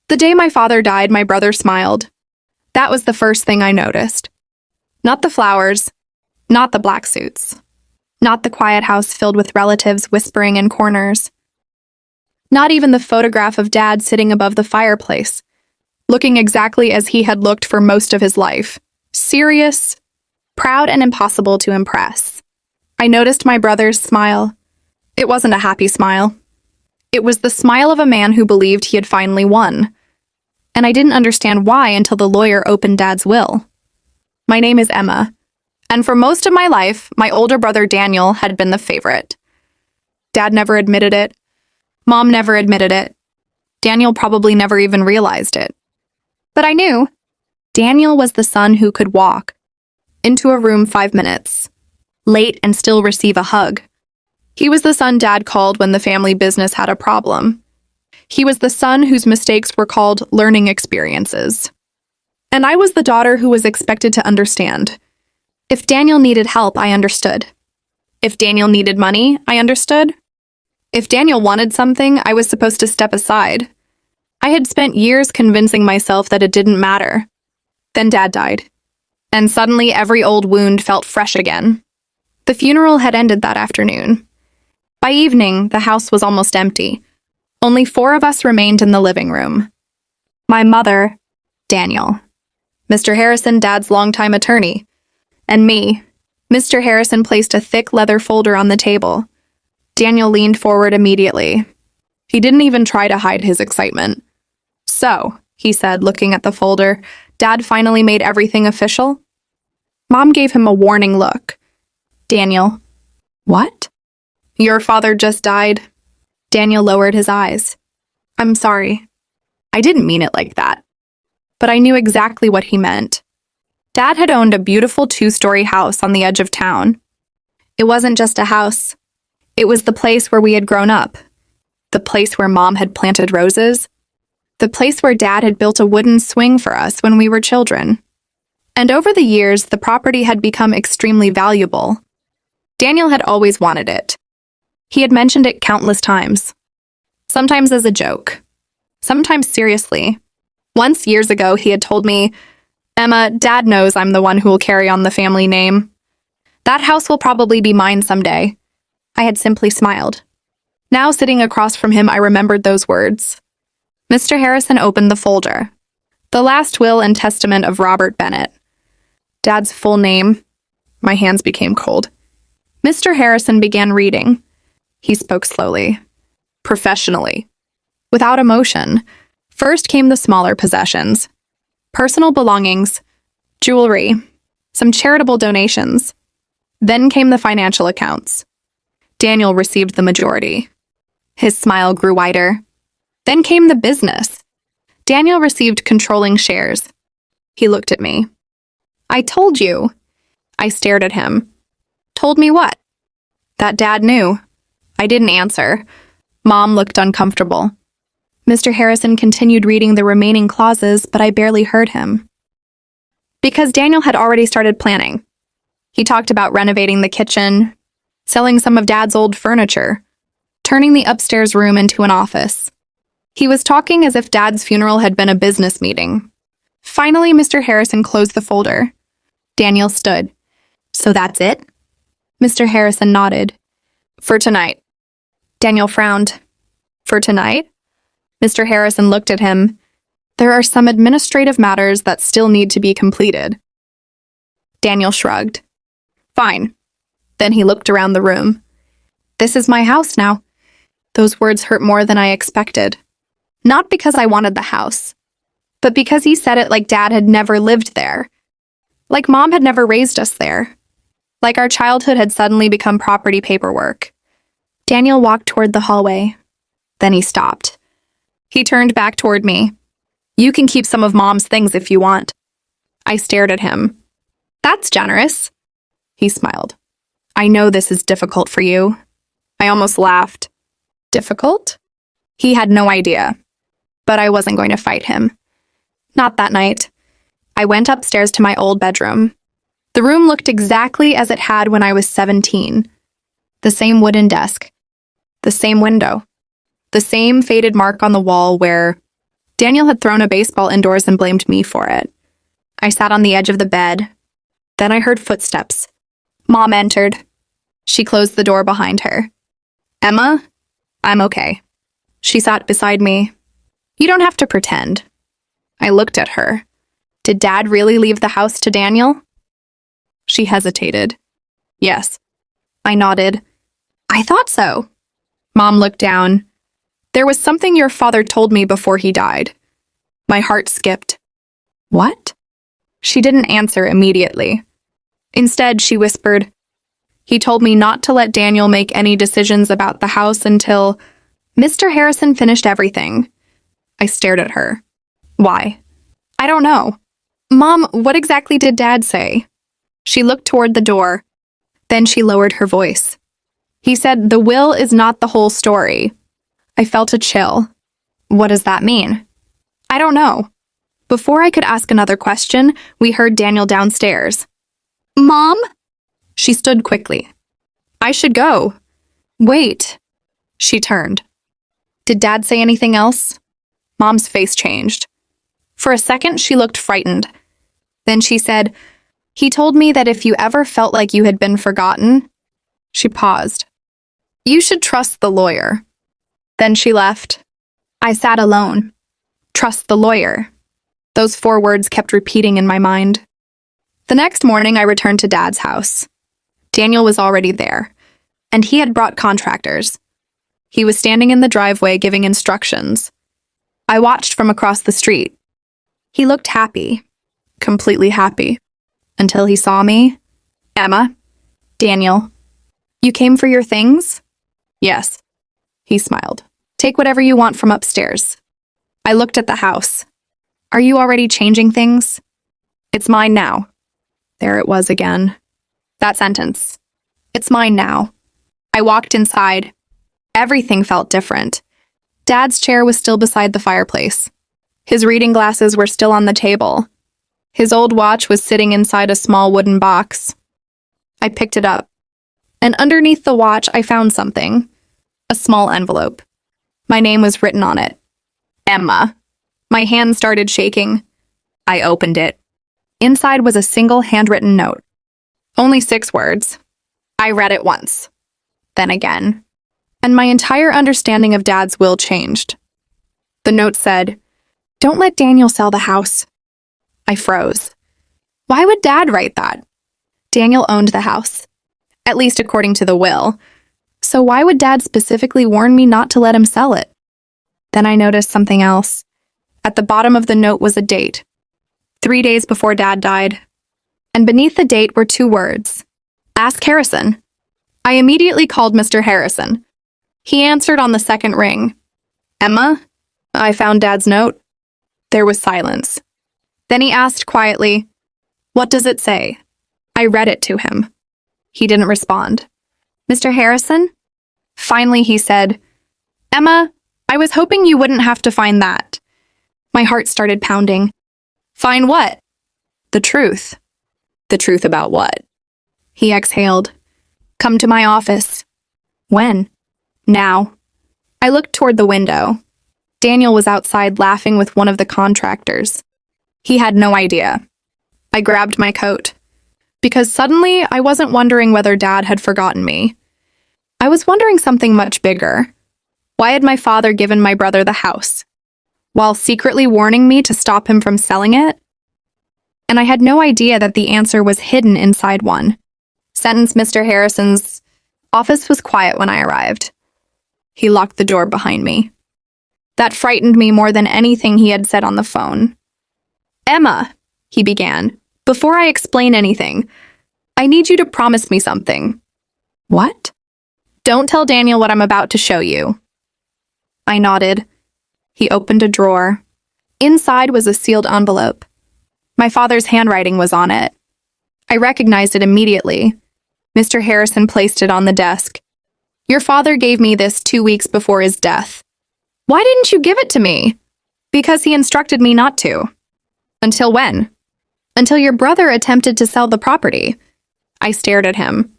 The day my father died, my brother smiled. That was the first thing I noticed. Not the flowers, not the black suits, not the quiet house filled with relatives whispering in corners. Not even the photograph of Dad sitting above the fireplace, looking exactly as he had looked for most of his life. Serious, proud, and impossible to impress. I noticed my brother's smile. It wasn't a happy smile. It was the smile of a man who believed he had finally won. And I didn't understand why until the lawyer opened Dad's will. My name is Emma, and for most of my life, my older brother Daniel had been the favorite. Dad never admitted it. Mom never admitted it. Daniel probably never even realized it. But I knew. Daniel was the son who could walk into a room 5 minutes, late and still receive a hug. He was the son Dad called when the family business had a problem. He was the son whose mistakes were called learning experiences. And I was the daughter who was expected to understand. If Daniel needed help, I understood. If Daniel needed money, I understood. If Daniel wanted something, I was supposed to step aside. I had spent years convincing myself that it didn't matter. Then Dad died. And suddenly every old wound felt fresh again. The funeral had ended that afternoon. By evening, the house was almost empty. Only 4 of us remained in the living room. My mother, Daniel, Mr. Harrison, Dad's longtime attorney, and me. Mr. Harrison placed a thick leather folder on the table. Daniel leaned forward immediately. He didn't even try to hide his excitement. "So," he said, looking at the folder, "Dad finally made everything official?" Mom gave him a warning look. "Daniel." "What?" "Your father just died." Daniel lowered his eyes. "I'm sorry. I didn't mean it like that." But I knew exactly what he meant. Dad had owned a beautiful 2-story house on the edge of town. It wasn't just a house. It was the place where we had grown up. The place where Mom had planted roses. The place where Dad had built a wooden swing for us when we were children. And over the years, the property had become extremely valuable. Daniel had always wanted it. He had mentioned it countless times. Sometimes as a joke. Sometimes seriously. Once years ago, he had told me, "Emma, Dad knows I'm the one who will carry on the family name. That house will probably be mine someday." I had simply smiled. Now, sitting across from him, I remembered those words. Mr. Harrison opened the folder. The last will and testament of Robert Bennett. Dad's full name. My hands became cold. Mr. Harrison began reading. He spoke slowly, professionally, without emotion. First came the smaller possessions, personal belongings, jewelry, some charitable donations. Then came the financial accounts. Daniel received the majority. His smile grew wider. Then came the business. Daniel received controlling shares. He looked at me. "I told you." I stared at him. "Told me what?" "That Dad knew." I didn't answer. Mom looked uncomfortable. Mr. Harrison continued reading the remaining clauses, but I barely heard him. Because Daniel had already started planning. He talked about renovating the kitchen, selling some of Dad's old furniture, turning the upstairs room into an office. He was talking as if Dad's funeral had been a business meeting. Finally, Mr. Harrison closed the folder. Daniel stood. "So that's it?" Mr. Harrison nodded. "For tonight." Daniel frowned. "For tonight?" Mr. Harrison looked at him. "There are some administrative matters that still need to be completed." Daniel shrugged. "Fine." Then he looked around the room. "This is my house now." Those words hurt more than I expected. Not because I wanted the house, but because he said it like Dad had never lived there. Like Mom had never raised us there. Like our childhood had suddenly become property paperwork. Daniel walked toward the hallway. Then he stopped. He turned back toward me. "You can keep some of Mom's things if you want." I stared at him. "That's generous." He smiled. "I know this is difficult for you." I almost laughed. Difficult? He had no idea. But I wasn't going to fight him. Not that night. I went upstairs to my old bedroom. The room looked exactly as it had when I was 17. The same wooden desk. The same window. The same faded mark on the wall where Daniel had thrown a baseball indoors and blamed me for it. I sat on the edge of the bed. Then I heard footsteps. Mom entered. She closed the door behind her. Emma? I'm okay. She sat beside me. You don't have to pretend. I looked at her. Did Dad really leave the house to Daniel? She hesitated. Yes. I nodded. I thought so. Mom looked down. There was something your father told me before he died. My heart skipped. What? She didn't answer immediately. Instead, she whispered, he told me not to let Daniel make any decisions about the house until Mr. Harrison finished everything. I stared at her. Why? I don't know. Mom, what exactly did Dad say? She looked toward the door. Then she lowered her voice. He said the will is not the whole story. I felt a chill. What does that mean? I don't know. Before I could ask another question, we heard Daniel downstairs. Mom? She stood quickly. I should go. Wait. She turned. Did Dad say anything else? Mom's face changed. For a second, she looked frightened. Then she said, he told me that if you ever felt like you had been forgotten. She paused. You should trust the lawyer. Then she left. I sat alone. Trust the lawyer. Those 4 words kept repeating in my mind. The next morning, I returned to Dad's house. Daniel was already there, and he had brought contractors. He was standing in the driveway giving instructions. I watched from across the street. He looked happy, completely happy, until he saw me. Emma? Daniel? You came for your things? Yes. He smiled. Take whatever you want from upstairs. I looked at the house. Are you already changing things? It's mine now. There it was again. That sentence. It's mine now. I walked inside. Everything felt different. Dad's chair was still beside the fireplace. His reading glasses were still on the table. His old watch was sitting inside a small wooden box. I picked it up. And underneath the watch, I found something. A small envelope. My name was written on it. Emma. My hand started shaking. I opened it. Inside was a single handwritten note. Only 6 words. I read it once. Then again. And my entire understanding of Dad's will changed. The note said, don't let Daniel sell the house. I froze. Why would Dad write that? Daniel owned the house. At least according to the will. So why would Dad specifically warn me not to let him sell it? Then I noticed something else. At the bottom of the note was a date. 3 days before Dad died. And beneath the date were 2 words. Ask Harrison. I immediately called Mr. Harrison. He answered on the second ring. Emma? I found Dad's note. There was silence. Then he asked quietly, what does it say? I read it to him. He didn't respond. Mr. Harrison? Finally, he said, Emma, I was hoping you wouldn't have to find that. My heart started pounding. Find what? The truth. The truth about what? He exhaled. Come to my office. When? Now. I looked toward the window. Daniel was outside laughing with one of the contractors. He had no idea. I grabbed my coat. Because suddenly, I wasn't wondering whether Dad had forgotten me. I was wondering something much bigger. Why had my father given my brother the house? While secretly warning me to stop him from selling it? And I had no idea that the answer was hidden inside one. Sentence Mr. Harrison's office was quiet when I arrived. He locked the door behind me. That frightened me more than anything he had said on the phone. Emma, he began, before I explain anything, I need you to promise me something. What? Don't tell Daniel what I'm about to show you. I nodded. He opened a drawer. Inside was a sealed envelope. My father's handwriting was on it. I recognized it immediately. Mr. Harrison placed it on the desk. Your father gave me this 2 weeks before his death. Why didn't you give it to me? Because he instructed me not to. Until when? Until your brother attempted to sell the property. I stared at him.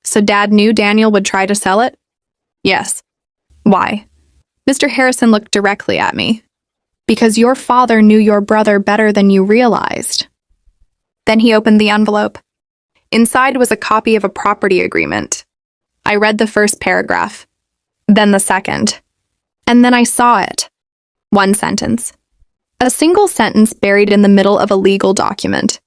So Dad knew Daniel would try to sell it? Yes. Why? Mr. Harrison looked directly at me. because your father knew your brother better than you realized. Then he opened the envelope. Inside was a copy of a property agreement. I read the first paragraph, then the second, and then I saw it. One sentence. A single sentence buried in the middle of a legal document.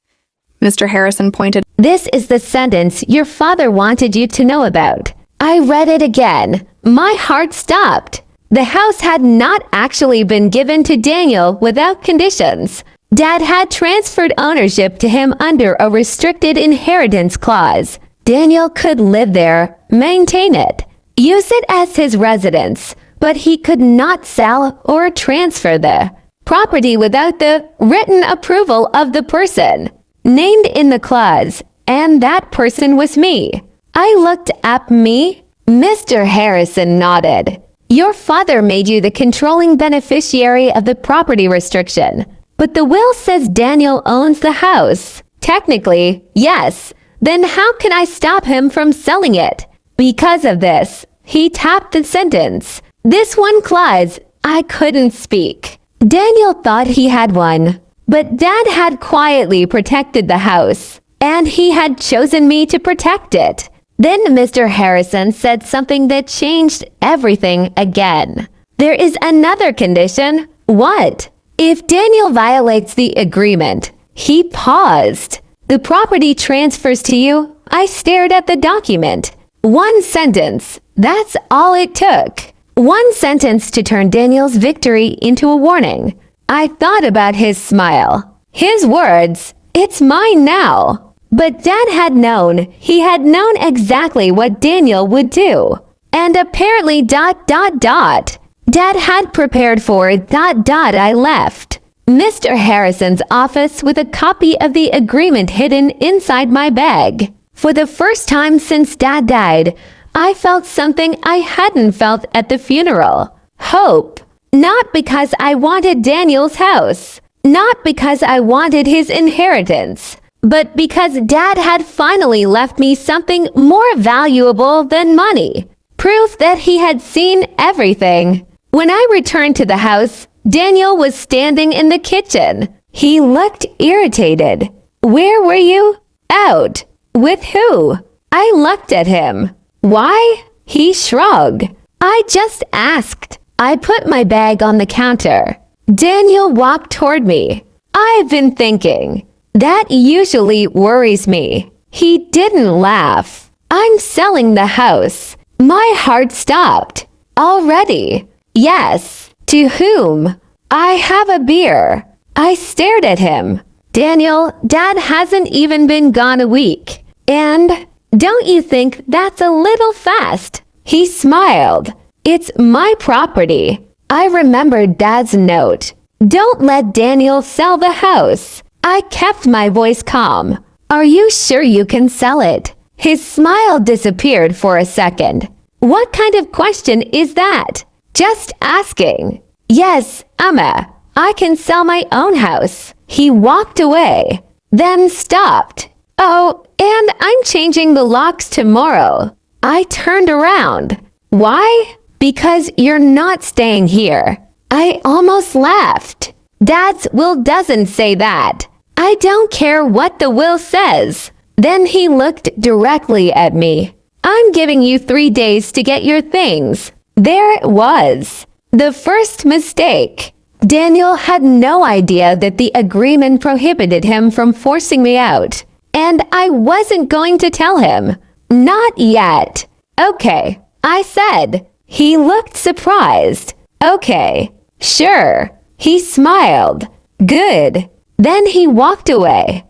Mr. Harrison pointed. This is the sentence your father wanted you to know about. I read it again. My heart stopped. The house had not actually been given to Daniel without conditions. Dad had transferred ownership to him under a restricted inheritance clause. Daniel could live there, maintain it, use it as his residence, but he could not sell or transfer the property without the written approval of the person named in the clause, and that person was me. I looked at me. Mr. Harrison nodded. Your father made you the controlling beneficiary of the property restriction, but the will says Daniel owns the house. Technically, yes. Then how can I stop him from selling it? Because of this, he tapped the sentence. This one clause, I couldn't speak. Daniel thought he had one, but Dad had quietly protected the house, and he had chosen me to protect it. Then Mr. Harrison said something that changed everything again. There is another condition. What? If Daniel violates the agreement, he paused. The property transfers to you. I stared at the document. One sentence. That's all it took. One sentence to turn Daniel's victory into a warning. I thought about his smile. His words, it's mine now. But Dad had known. He had known exactly what Daniel would do. And apparently ... Dad had prepared for ... I left Mr. Harrison's office with a copy of the agreement hidden inside my bag. For the first time since Dad died, I felt something I hadn't felt at the funeral. Hope. Not because I wanted Daniel's house. Not because I wanted his inheritance. But because Dad had finally left me something more valuable than money. Proof that he had seen everything. When I returned to the house, Daniel was standing in the kitchen. He looked irritated. Where were you? Out. With who? I looked at him. Why? He shrugged. I just asked. I put my bag on the counter. Daniel walked toward me. I've been thinking. That usually worries me. He didn't laugh. I'm selling the house. My heart stopped. Already. Yes. To whom? I have a beer. I stared at him. Daniel, Dad hasn't even been gone a week. And don't you think that's a little fast? He smiled. It's my property. I remembered Dad's note. Don't let Daniel sell the house. I kept my voice calm. Are you sure you can sell it? His smile disappeared for a second. What kind of question is that? Just asking. Yes, Emma, I can sell my own house. He walked away, then stopped. Oh, and I'm changing the locks tomorrow. I turned around. Why? Because you're not staying here. I almost laughed. Dad's will doesn't say that. I don't care what the will says. Then he looked directly at me. I'm giving you 3 days to get your things. There it was. The first mistake. Daniel had no idea that the agreement prohibited him from forcing me out. And I wasn't going to tell him. Not yet. Okay, I said. He looked surprised. Okay, sure. He smiled. Good. Then he walked away.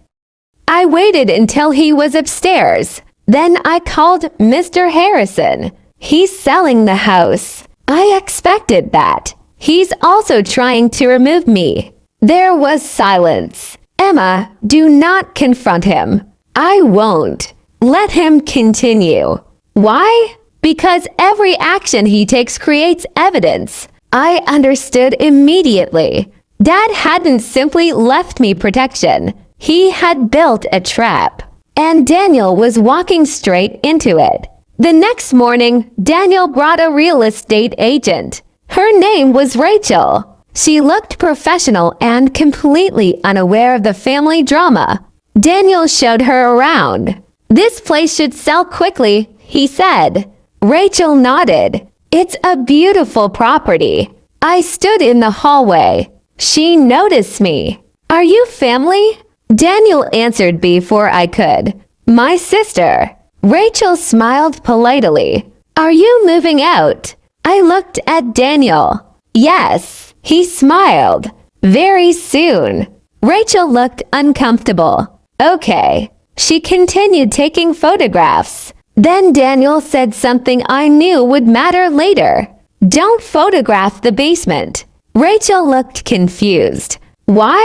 I waited until he was upstairs. Then I called Mr. Harrison. He's selling the house. I expected that. He's also trying to remove me. There was silence. Emma, do not confront him. I won't. Let him continue. Why? Because every action he takes creates evidence. I understood immediately. Dad hadn't simply left me protection. He had built a trap. And Daniel was walking straight into it. The next morning, Daniel brought a real estate agent. Her name was Rachel. She looked professional and completely unaware of the family drama. Daniel showed her around. "This place should sell quickly," he said. Rachel nodded. "It's a beautiful property." I stood in the hallway. She noticed me. "Are you family?" Daniel answered before I could. "My sister." Rachel smiled politely. "Are you moving out?" I looked at Daniel. "Yes." He smiled. "Very soon." Rachel looked uncomfortable. "Okay." She continued taking photographs. Then Daniel said something I knew would matter later. "Don't photograph the basement." Rachel looked confused. "Why?"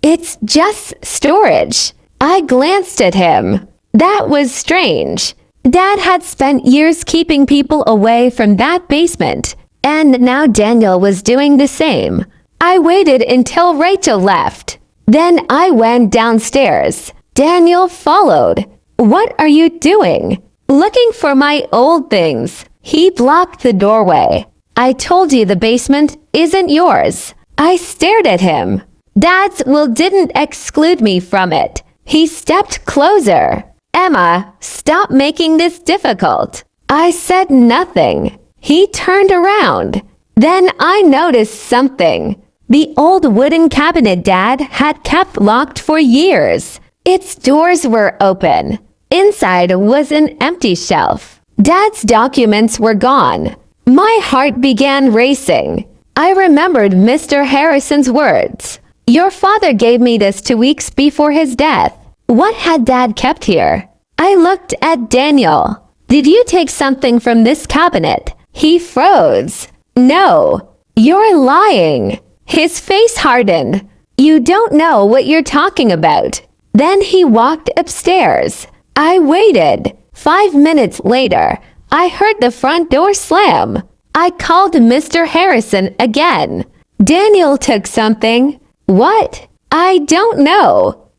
"It's just storage." I glanced at him. That was strange. Dad had spent years keeping people away from that basement, and now Daniel was doing the same. I waited until Rachel left. Then I went downstairs. Daniel followed. "What are you doing?" "Looking for my old things." He blocked the doorway. "I told you the basement isn't yours." I stared at him. Dad's will didn't exclude me from it. He stepped closer. "Emma, stop making this difficult." I said nothing. He turned around. Then I noticed something. The old wooden cabinet Dad had kept locked for years. Its doors were open. Inside was an empty shelf. Dad's documents were gone. My heart began racing. I remembered Mr. Harrison's words. "Your father gave me this 2 weeks before his death." What had Dad kept here? I looked at Daniel. "Did you take something from this cabinet?" He froze. "No." "You're lying." His face hardened. "You don't know what you're talking about." Then he walked upstairs. I waited. 5 minutes later, I heard the front door slam. I called Mr. Harrison again. "Daniel took something." "What?" "I don't know."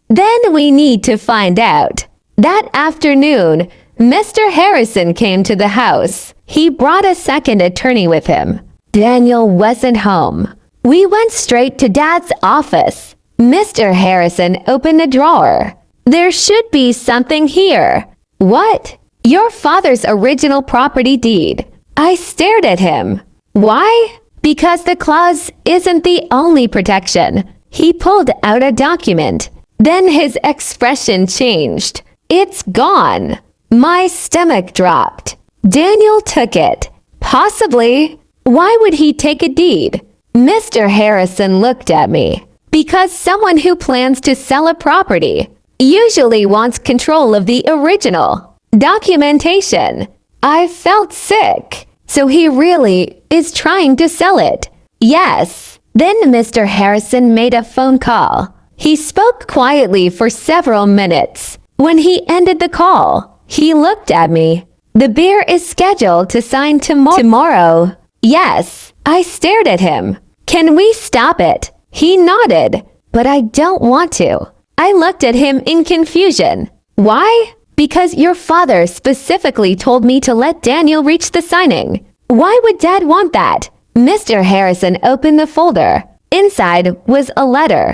"Then we need to find out." That afternoon, Mr. Harrison came to the house. He brought a second attorney with him. Daniel wasn't home. We went straight to Dad's office. Mr. Harrison opened a drawer. "There should be something here." "What?" "Your father's original property deed." I stared at him. "Why?" "Because the clause isn't the only protection." He pulled out a document. Then his expression changed. "It's gone." My stomach dropped. Daniel took it. Possibly. Why would he take a deed? Mr. Harrison looked at me. Because someone who plans to sell a property usually wants control of the original documentation. I felt sick. So he really is trying to sell it. Yes. Then Mr. Harrison made a phone call. He spoke quietly for several minutes. When he ended the call, he looked at me. "The beer is scheduled to sign tomorrow." "Yes." I stared at him. "Can we stop it?" He nodded. "But I don't want to." I looked at him in confusion. "Why?" "Because your father specifically told me to let Daniel reach the signing." "Why would Dad want that?" Mr. Harrison opened the folder. Inside was a letter.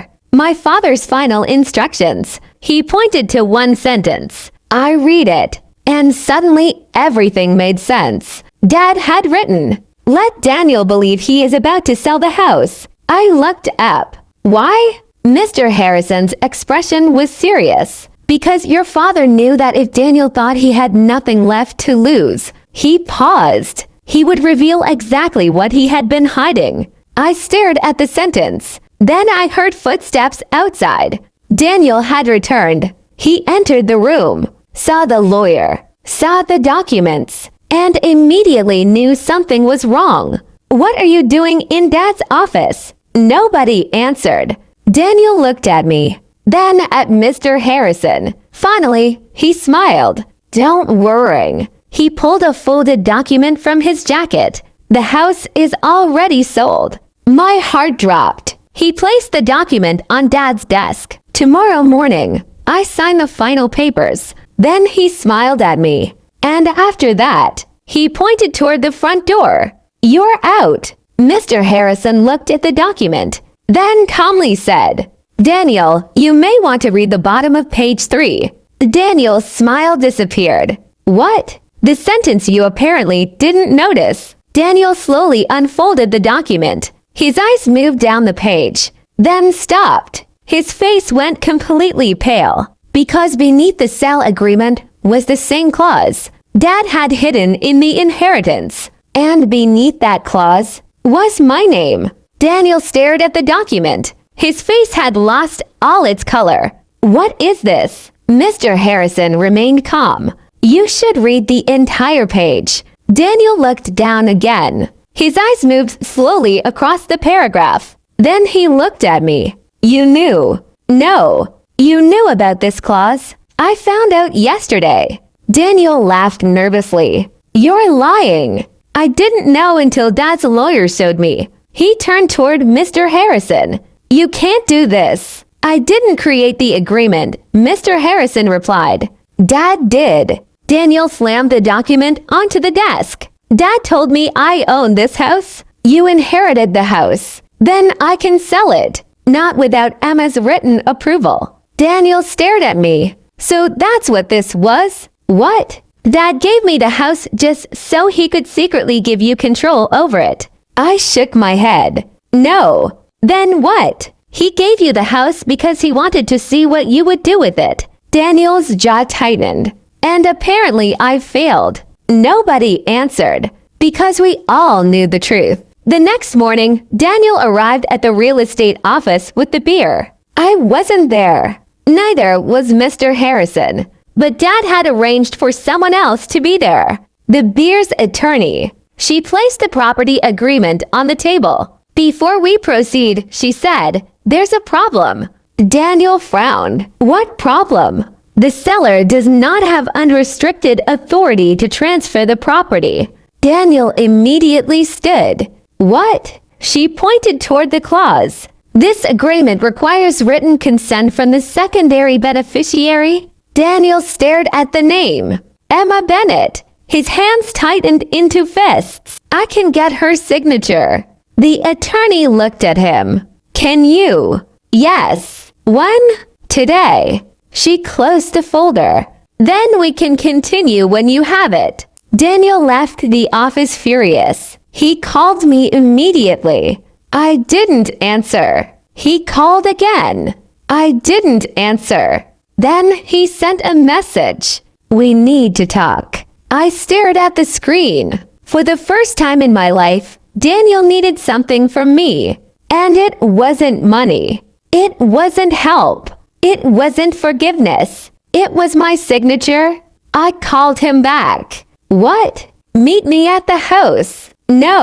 My father's final instructions. He pointed to one sentence. I read it, and suddenly everything made sense. Dad had written, "Let Daniel believe he is about to sell the house." I looked up. "Why?" Mr. Harrison's expression was serious. "Because your father knew that if Daniel thought he had nothing left to lose," he paused, "he would reveal exactly what he had been hiding." I stared at the sentence. Then I heard footsteps outside. Daniel had returned. He entered the room, saw the lawyer, saw the documents, and immediately knew something was wrong. "What are you doing in Dad's office?" Nobody answered. Daniel looked at me, then at Mr. Harrison. Finally, he smiled. "Don't worry." He pulled a folded document from his jacket. "The house is already sold." My heart dropped. He placed the document on Dad's desk. "Tomorrow morning, I sign the final papers." Then he smiled at me. And after that, he pointed toward the front door. "You're out." Mr. Harrison looked at the document, then calmly said, "Daniel, you may want to read the bottom of page 3. Daniel's smile disappeared. "What?" "The sentence you apparently didn't notice." Daniel slowly unfolded the document. His eyes moved down the page, then stopped. His face went completely pale, because beneath the sale agreement was the same clause Dad had hidden in the inheritance. And beneath that clause was my name. Daniel stared at the document. His face had lost all its color. "What is this?" Mr. Harrison remained calm. "You should read the entire page." Daniel looked down again. His eyes moved slowly across the paragraph. Then he looked at me. "You knew." "No. You knew about this clause. I found out yesterday." Daniel laughed nervously. "You're lying." "I didn't know until Dad's lawyer showed me." He turned toward Mr. Harrison. "You can't do this." "I didn't create the agreement," Mr. Harrison replied. "Dad did." Daniel slammed the document onto the desk. "Dad told me I own this house. You inherited the house. Then I can sell it. Not without Emma's written approval." Daniel stared at me. "So that's what this was?" "What?" "Dad gave me the house just so he could secretly give you control over it." I shook my head. "No." "Then what?" "He gave you the house because he wanted to see what you would do with it." Daniel's jaw tightened. "And apparently I failed." Nobody answered, because we all knew the truth. The next morning, Daniel arrived at the real estate office with the beer. I wasn't there. Neither was Mr. Harrison. But Dad had arranged for someone else to be there. The beer's attorney. She placed the property agreement on the table. "Before we proceed," she said, "there's a problem." Daniel frowned. "What problem?" "The seller does not have unrestricted authority to transfer the property." Daniel immediately stood. "What?" She pointed toward the clause. "This agreement requires written consent from the secondary beneficiary." Daniel stared at the name. Emma Bennett. His hands tightened into fists. "I can get her signature." The attorney looked at him. "Can you?" "Yes." "When?" "Today." She closed the folder. "Then we can continue when you have it." Daniel left the office furious. He called me immediately. I didn't answer. He called again. I didn't answer. Then he sent a message. "We need to talk." I stared at the screen. For the first time in my life, Daniel needed something from me. And it wasn't money. It wasn't help. It wasn't forgiveness. It was my signature. I called him back. "What?" "Meet me at the house." "No."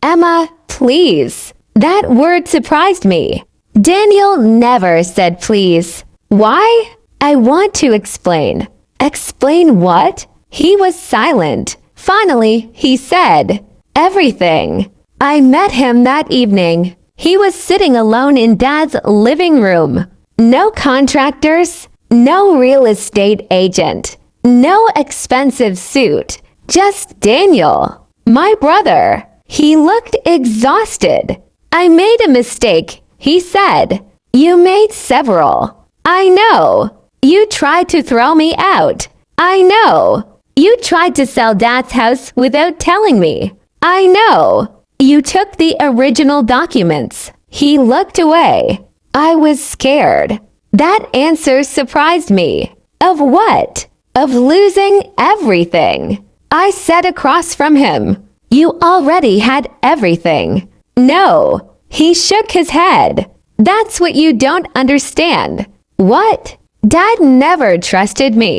"Emma, please." That word surprised me. Daniel never said please. "Why?" "I want to explain." "Explain what?" He was silent. Finally, he said, "Everything." I met him that evening. He was sitting alone in Dad's living room. No contractors, no real estate agent, no expensive suit. Just Daniel, my brother. He looked exhausted. "I made a mistake," he said. "You made several." "I know." "You tried to throw me out." "I know." "You tried to sell Dad's house without telling me." "I know." "You took the original documents." He looked away. I was scared. That answer surprised me. Of what? Of losing everything. I sat across from him. "You already had everything." "No." He shook his head. "That's what you don't understand." "What?" "Dad never trusted me."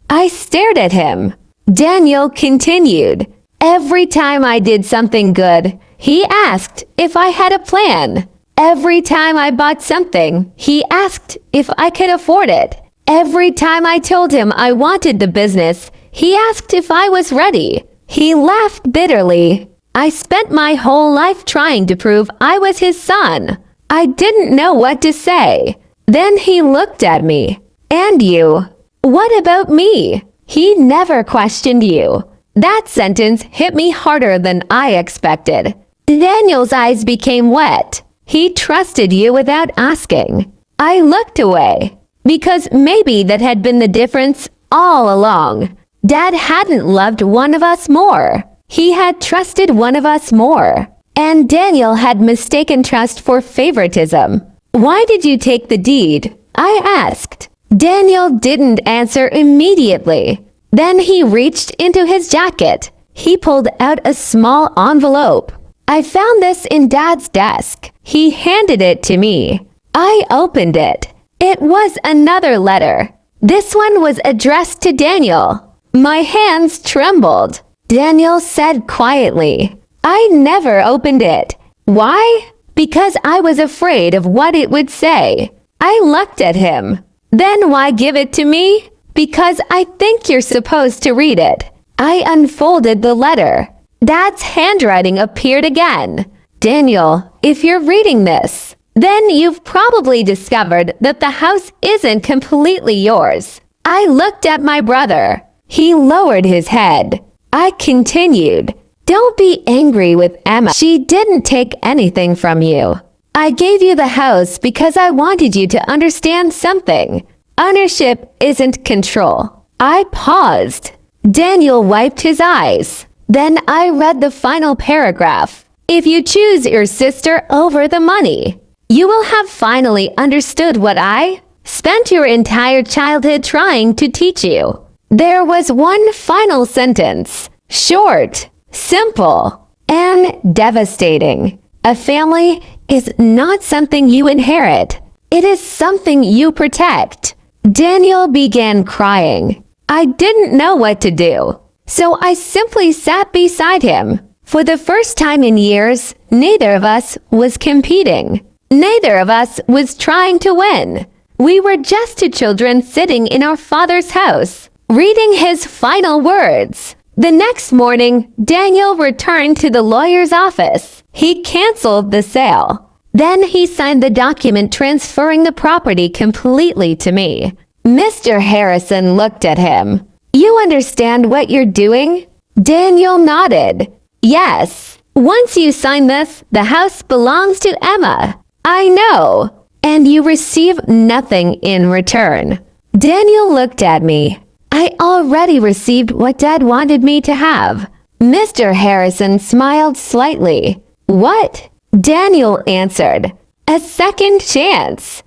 I stared at him. Daniel continued. "Every time I did something good, he asked if I had a plan. Every time I bought something, he asked if I could afford it. Every time I told him I wanted the business, he asked if I was ready." He laughed bitterly. "I spent my whole life trying to prove I was his son." I didn't know what to say. Then he looked at me. "And you? What about me?" "He never questioned you." That sentence hit me harder than I expected. Daniel's eyes became wet. He trusted you without asking. I looked away, because maybe that had been the difference all along. Dad hadn't loved one of us more. He had trusted one of us more. And Daniel had mistaken trust for favoritism. Why did you take the deed? I asked. Daniel didn't answer immediately. Then he reached into his jacket. He pulled out a small envelope. I found this in Dad's desk. He handed it to me. I opened it. It was another letter. This one was addressed to Daniel. My hands trembled. Daniel said quietly, I never opened it. Why? Because I was afraid of what it would say. I looked at him. Then why give it to me? Because I think you're supposed to read it. I unfolded the letter. Dad's handwriting appeared again. Daniel, if you're reading this, then you've probably discovered that the house isn't completely yours. I looked at my brother. He lowered his head. I continued. Don't be angry with Emma. She didn't take anything from you. I gave you the house because I wanted you to understand something. Ownership isn't control. I paused. Daniel wiped his eyes. Then I read the final paragraph. If you choose your sister over the money, you will have finally understood what I spent your entire childhood trying to teach you. There was one final sentence. Short, simple, and devastating. A family is not something you inherit. It is something you protect. Daniel began crying. I didn't know what to do, so I simply sat beside him. For the first time in years, neither of us was competing. Neither of us was trying to win. We were just two children sitting in our father's house, reading his final words. The next morning, Daniel returned to the lawyer's office. He canceled the sale. Then he signed the document transferring the property completely to me. Mr. Harrison looked at him. You understand what you're doing? Daniel nodded. Yes. Once you sign this, the house belongs to Emma. I know. And you receive nothing in return. Daniel looked at me. I already received what Dad wanted me to have. Mr. Harrison smiled slightly. What? Daniel answered. A second chance.